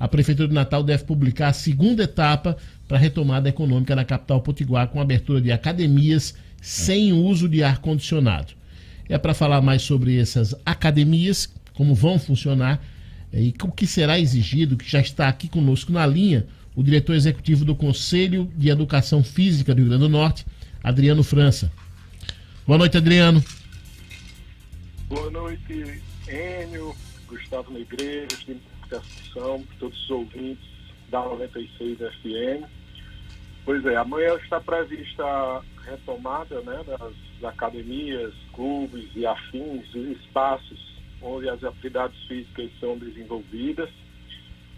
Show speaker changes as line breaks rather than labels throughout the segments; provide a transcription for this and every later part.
a Prefeitura de Natal deve publicar a segunda etapa para a retomada econômica na capital potiguar, com abertura de academias sem uso de ar-condicionado. É para falar mais sobre essas academias, como vão funcionar e o que será exigido, que já está aqui conosco na linha, o diretor executivo do Conselho de Educação Física do Rio Grande do Norte, Adriano França. Boa noite, Adriano.
Boa noite, Enio, Gustavo Negreiros, de Comunicação, todos os ouvintes da 96 FM. Pois é, amanhã está prevista a retomada, né, das academias, clubes e afins, os espaços onde as atividades físicas são desenvolvidas.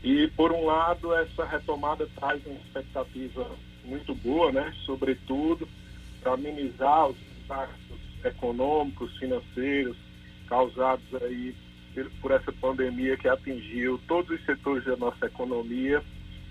E, por um lado, essa retomada traz uma expectativa muito boa, né, sobretudo para amenizar os impactos econômicos, financeiros, causados aí por essa pandemia que atingiu todos os setores da nossa economia,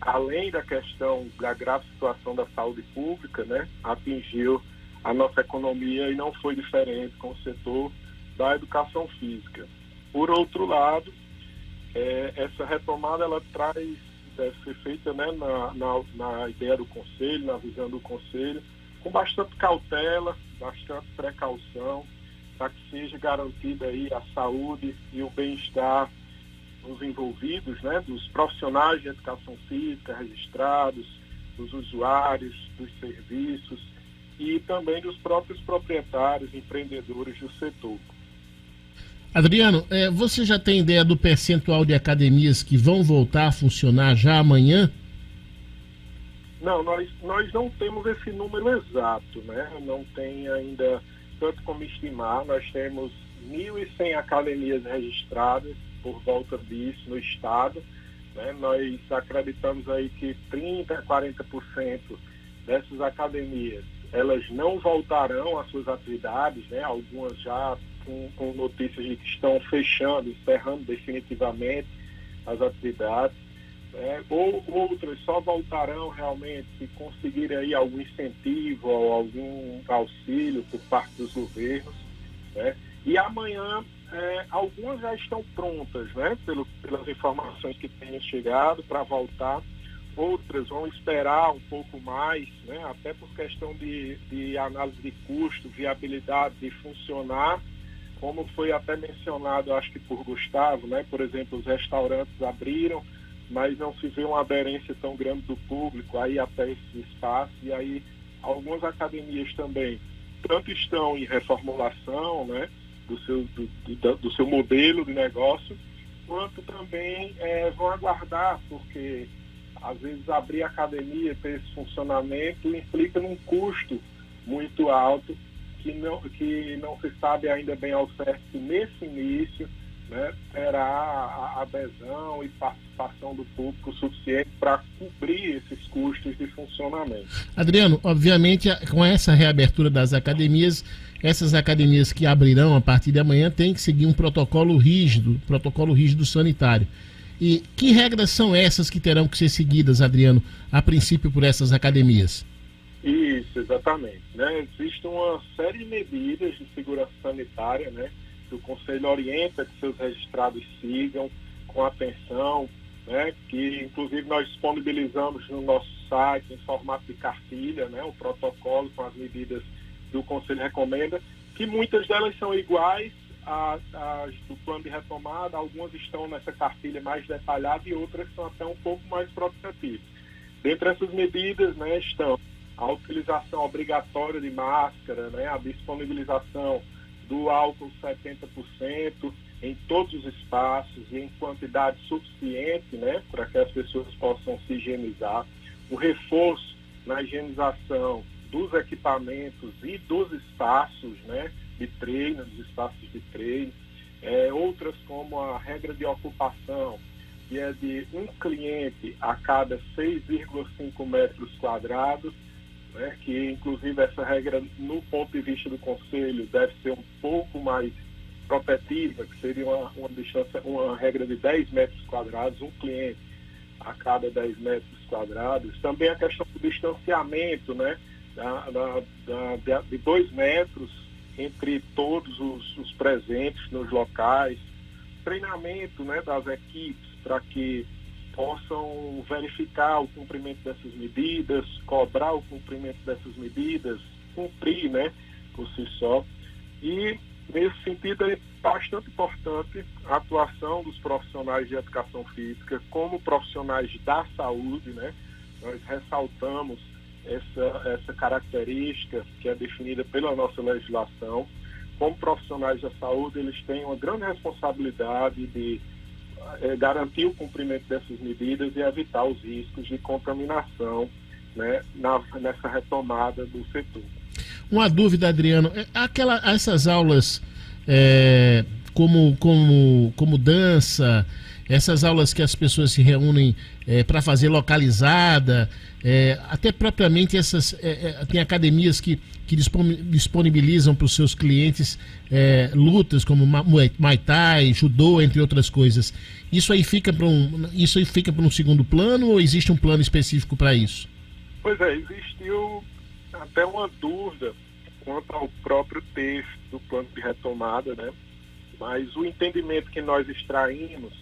além da questão da grave situação da saúde pública, né, atingiu a nossa economia e não foi diferente com o setor da educação física. Por outro lado, essa retomada ela deve ser feita, né, na ideia do Conselho, na visão do Conselho, com bastante cautela, bastante precaução, para que seja garantida aí a saúde e o bem-estar dos envolvidos, né, dos profissionais de educação física registrados, dos usuários, dos serviços e também dos próprios proprietários, empreendedores do setor.
Adriano, você já tem ideia do percentual de academias que vão voltar a funcionar já amanhã?
Não, nós não temos esse número exato, né? Não tem ainda tanto como estimar. Nós temos 1.100 academias registradas, por volta disso, no estado, né? Nós acreditamos aí que 30% a 40% dessas academias, elas não voltarão às suas atividades, né? Algumas já com notícias de que estão fechando, encerrando definitivamente as atividades, né? Ou outras só voltarão realmente se conseguirem aí algum incentivo ou algum auxílio por parte dos governos, né? E amanhã algumas já estão prontas, né? Pelas informações que têm chegado para voltar. Outras vão esperar um pouco mais, né? Até por questão de análise de custo, viabilidade de funcionar, como foi até mencionado, acho que por Gustavo, né? Por exemplo, os restaurantes abriram, mas não se vê uma aderência tão grande do público aí até esse espaço, e aí algumas academias também tanto estão em reformulação, né, do seu modelo de negócio, quanto também vão aguardar, porque às vezes abrir a academia, ter esse funcionamento, implica num custo muito alto, que não se sabe ainda bem ao certo se nesse início, né, terá a adesão e participação do público suficiente para cobrir esses custos de funcionamento.
Adriano, obviamente, com essa reabertura das academias, essas academias que abrirão a partir de amanhã têm que seguir um protocolo rígido sanitário. E que regras são essas que terão que ser seguidas, Adriano, a princípio por essas academias?
Isso, exatamente, né? Existe uma série de medidas de segurança sanitária, né, que o Conselho orienta que seus registrados sigam com atenção, né, que inclusive nós disponibilizamos no nosso site em formato de cartilha, né, o protocolo com as medidas que o Conselho recomenda, que muitas delas são iguais às do plano de retomada, algumas estão nessa cartilha mais detalhada e outras são até um pouco mais protetivas. Dentre essas medidas, né, estão a utilização obrigatória de máscara, né, a disponibilização do álcool 70% em todos os espaços e em quantidade suficiente, né, para que as pessoas possam se higienizar, o reforço na higienização dos equipamentos e dos espaços, né, de treino, dos espaços de treino, outras como a regra de ocupação, que é de um cliente a cada 6,5 metros quadrados, né, que inclusive essa regra, no ponto de vista do Conselho, deve ser um pouco mais protetiva, que seria uma regra de 10 metros quadrados, um cliente a cada 10 metros quadrados. Também a questão do distanciamento, né, de 2 metros entre todos os presentes nos locais, treinamento, né, das equipes para que possam verificar o cumprimento dessas medidas, cobrar o cumprimento dessas medidas, cumprir, né, por si só. E, nesse sentido, é bastante importante a atuação dos profissionais de educação física como profissionais da saúde, né? Nós ressaltamos essa característica que é definida pela nossa legislação. Como profissionais da saúde, eles têm uma grande responsabilidade de garantir o cumprimento dessas medidas e evitar os riscos de contaminação, né, nessa retomada do setor.
Uma dúvida, Adriano, essas aulas como dança, essas aulas que as pessoas se reúnem para fazer localizada, até propriamente tem academias que disponibilizam para os seus clientes lutas como Muay Thai, Judô, entre outras coisas. Isso aí fica para um segundo plano ou existe um plano específico para isso?
Pois existiu até uma dúvida quanto ao próprio texto do plano de retomada, né? Mas o entendimento que nós extraímos,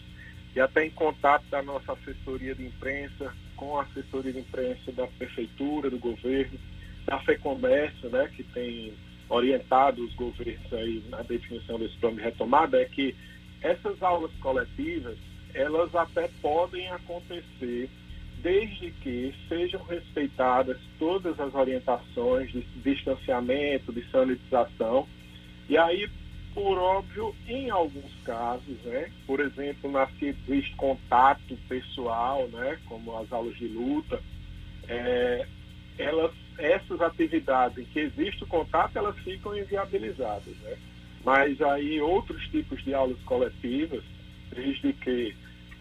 e até em contato da nossa assessoria de imprensa, com a assessoria de imprensa da Prefeitura, do governo, da FEComércio, né, que tem orientado os governos aí na definição desse plano de retomada, é que essas aulas coletivas, elas até podem acontecer desde que sejam respeitadas todas as orientações de distanciamento, de sanitização. E aí, por óbvio, em alguns casos, né, por exemplo, se existe contato pessoal, né, como as aulas de luta, essas atividades em que existe o contato, elas ficam inviabilizadas, né? Mas aí outros tipos de aulas coletivas, desde que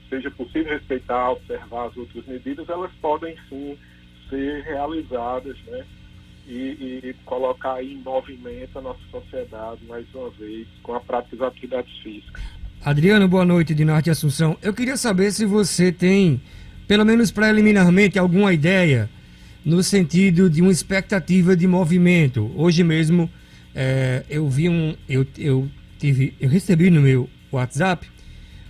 seja possível respeitar, observar as outras medidas, elas podem sim ser realizadas, né? E colocar aí em movimento a nossa sociedade, mais uma vez, com a prática das atividades físicas.
Adriano, boa noite, de Norte Assunção. Eu queria saber se você tem, pelo menos preliminarmente, alguma ideia no sentido de uma expectativa de movimento. Hoje mesmo eu recebi no meu WhatsApp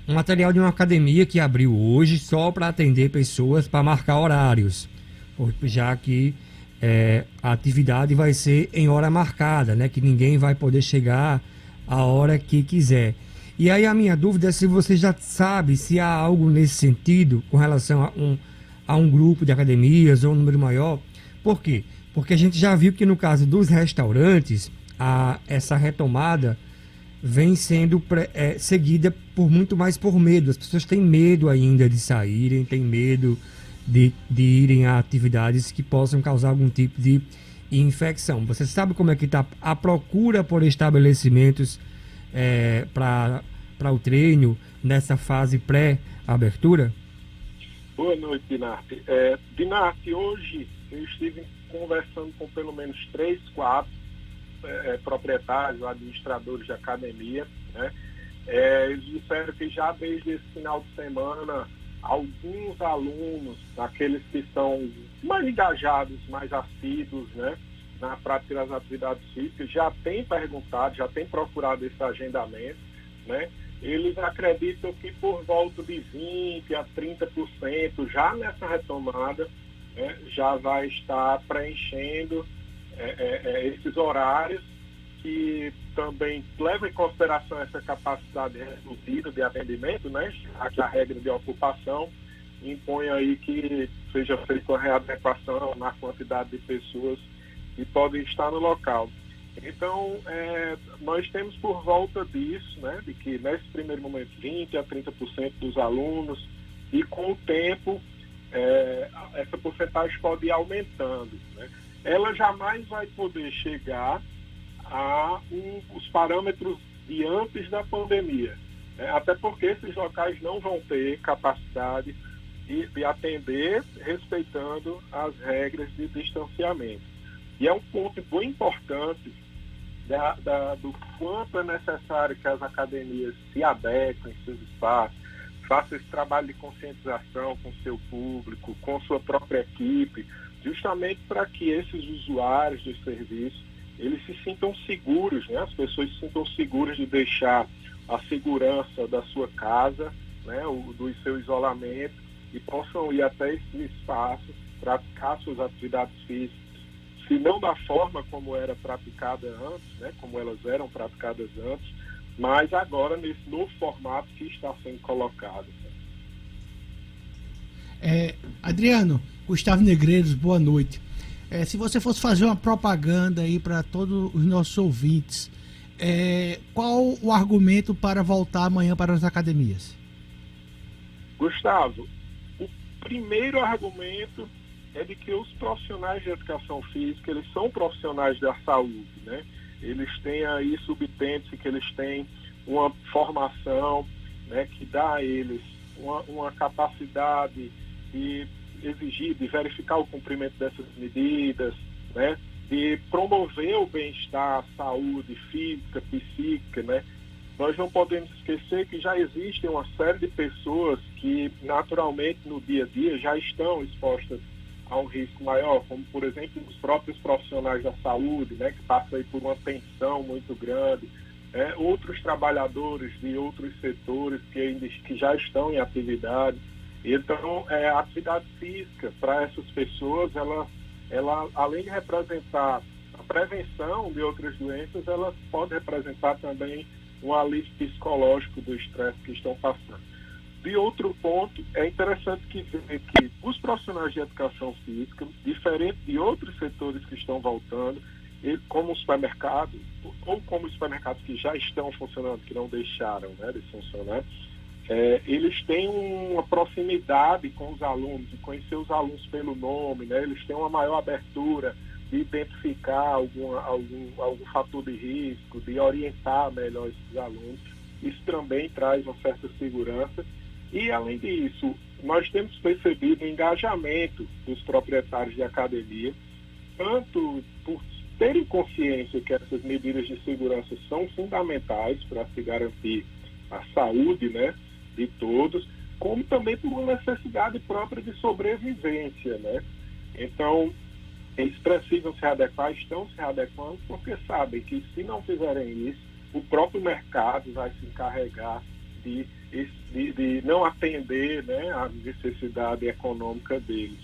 um material de uma academia que abriu hoje só para atender pessoas, para marcar horários, já que a atividade vai ser em hora marcada, né? Que ninguém vai poder chegar a hora que quiser. E aí a minha dúvida é se você já sabe se há algo nesse sentido com relação a um grupo de academias ou um número maior. Por quê? Porque a gente já viu que no caso dos restaurantes, essa retomada vem sendo seguida muito mais por medo. As pessoas têm medo ainda de saírem, têm medo de irem a atividades que possam causar algum tipo de infecção. Você sabe como é que está a procura por estabelecimentos para o treino nessa fase pré-abertura?
Boa noite, Dinarte. Dinarte, hoje eu estive conversando com pelo menos 3, 4 proprietários, administradores de academia, né? Eles disseram que já desde esse final de semana, alguns alunos, aqueles que são mais engajados, mais assíduos, né, na prática das atividades físicas, já têm perguntado, já têm procurado esse agendamento, né? Eles acreditam que por volta de 20% a 30% já nessa retomada, né, já vai estar preenchendo esses horários, que também levam em consideração essa capacidade reduzida de atendimento, né? A regra de ocupação impõe aí que seja feita uma readequação na quantidade de pessoas que podem estar no local. Então, nós temos por volta disso, né, de que nesse primeiro momento 20% a 30% dos alunos, e com o tempo essa porcentagem pode ir aumentando, né? Ela jamais vai poder chegar os parâmetros de antes da pandemia, né? Até porque esses locais não vão ter capacidade de atender respeitando as regras de distanciamento. E é um ponto bem importante do quanto é necessário que as academias se adequem em seus espaços, façam esse trabalho de conscientização com seu público, com sua própria equipe, justamente para que esses usuários do serviço, eles se sintam seguros, né? As pessoas se sintam seguras de deixar a segurança da sua casa, né, do seu isolamento, e possam ir até esses espaços, praticar suas atividades físicas, se não da forma como era praticada antes, né, como elas eram praticadas antes, mas agora nesse novo formato que está sendo colocado.
Adriano, Gustavo Negreiros, boa noite. Se você fosse fazer uma propaganda aí para todos os nossos ouvintes, qual o argumento para voltar amanhã para as academias?
Gustavo, o primeiro argumento é de que os profissionais de educação física, eles são profissionais da saúde, né? Eles têm aí subtende-se que eles têm uma formação, né, que dá a eles uma capacidade de exigir, de verificar o cumprimento dessas medidas, né, de promover o bem-estar, a saúde física, psíquica, né? Nós não podemos esquecer que já existem uma série de pessoas que naturalmente no dia a dia já estão expostas a um risco maior, como por exemplo os próprios profissionais da saúde, né, que passam aí por uma tensão muito grande, outros trabalhadores de outros setores que já estão em atividade. Então, a atividade física para essas pessoas, ela além de representar a prevenção de outras doenças, ela pode representar também um alívio psicológico do estresse que estão passando. De outro ponto, é interessante que os profissionais de educação física, diferente de outros setores que estão voltando, como os supermercados, ou como os supermercados que já estão funcionando, que não deixaram, né, de funcionar, eles têm uma proximidade com os alunos, de conhecer os alunos pelo nome, né, eles têm uma maior abertura de identificar algum fator de risco, de orientar melhor esses alunos. Isso também traz uma certa segurança. E, além disso, nós temos percebido o engajamento dos proprietários de academia, tanto por terem consciência que essas medidas de segurança são fundamentais para se garantir a saúde, né, de todos, como também por uma necessidade própria de sobrevivência, né? Então, eles precisam se adequar, estão se adequando, porque sabem que se não fizerem isso, o próprio mercado vai se encarregar de não atender, né, a necessidade econômica deles.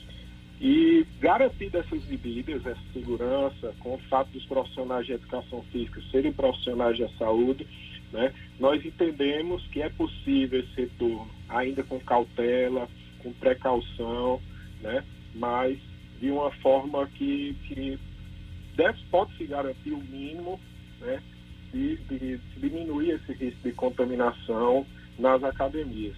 E garantir essas medidas, essa segurança, com o fato dos profissionais de educação física serem profissionais da saúde, né, nós entendemos que é possível esse retorno, ainda com cautela, com precaução, né, mas de uma forma que pode se garantir o mínimo, né, de diminuir esse risco de contaminação nas academias.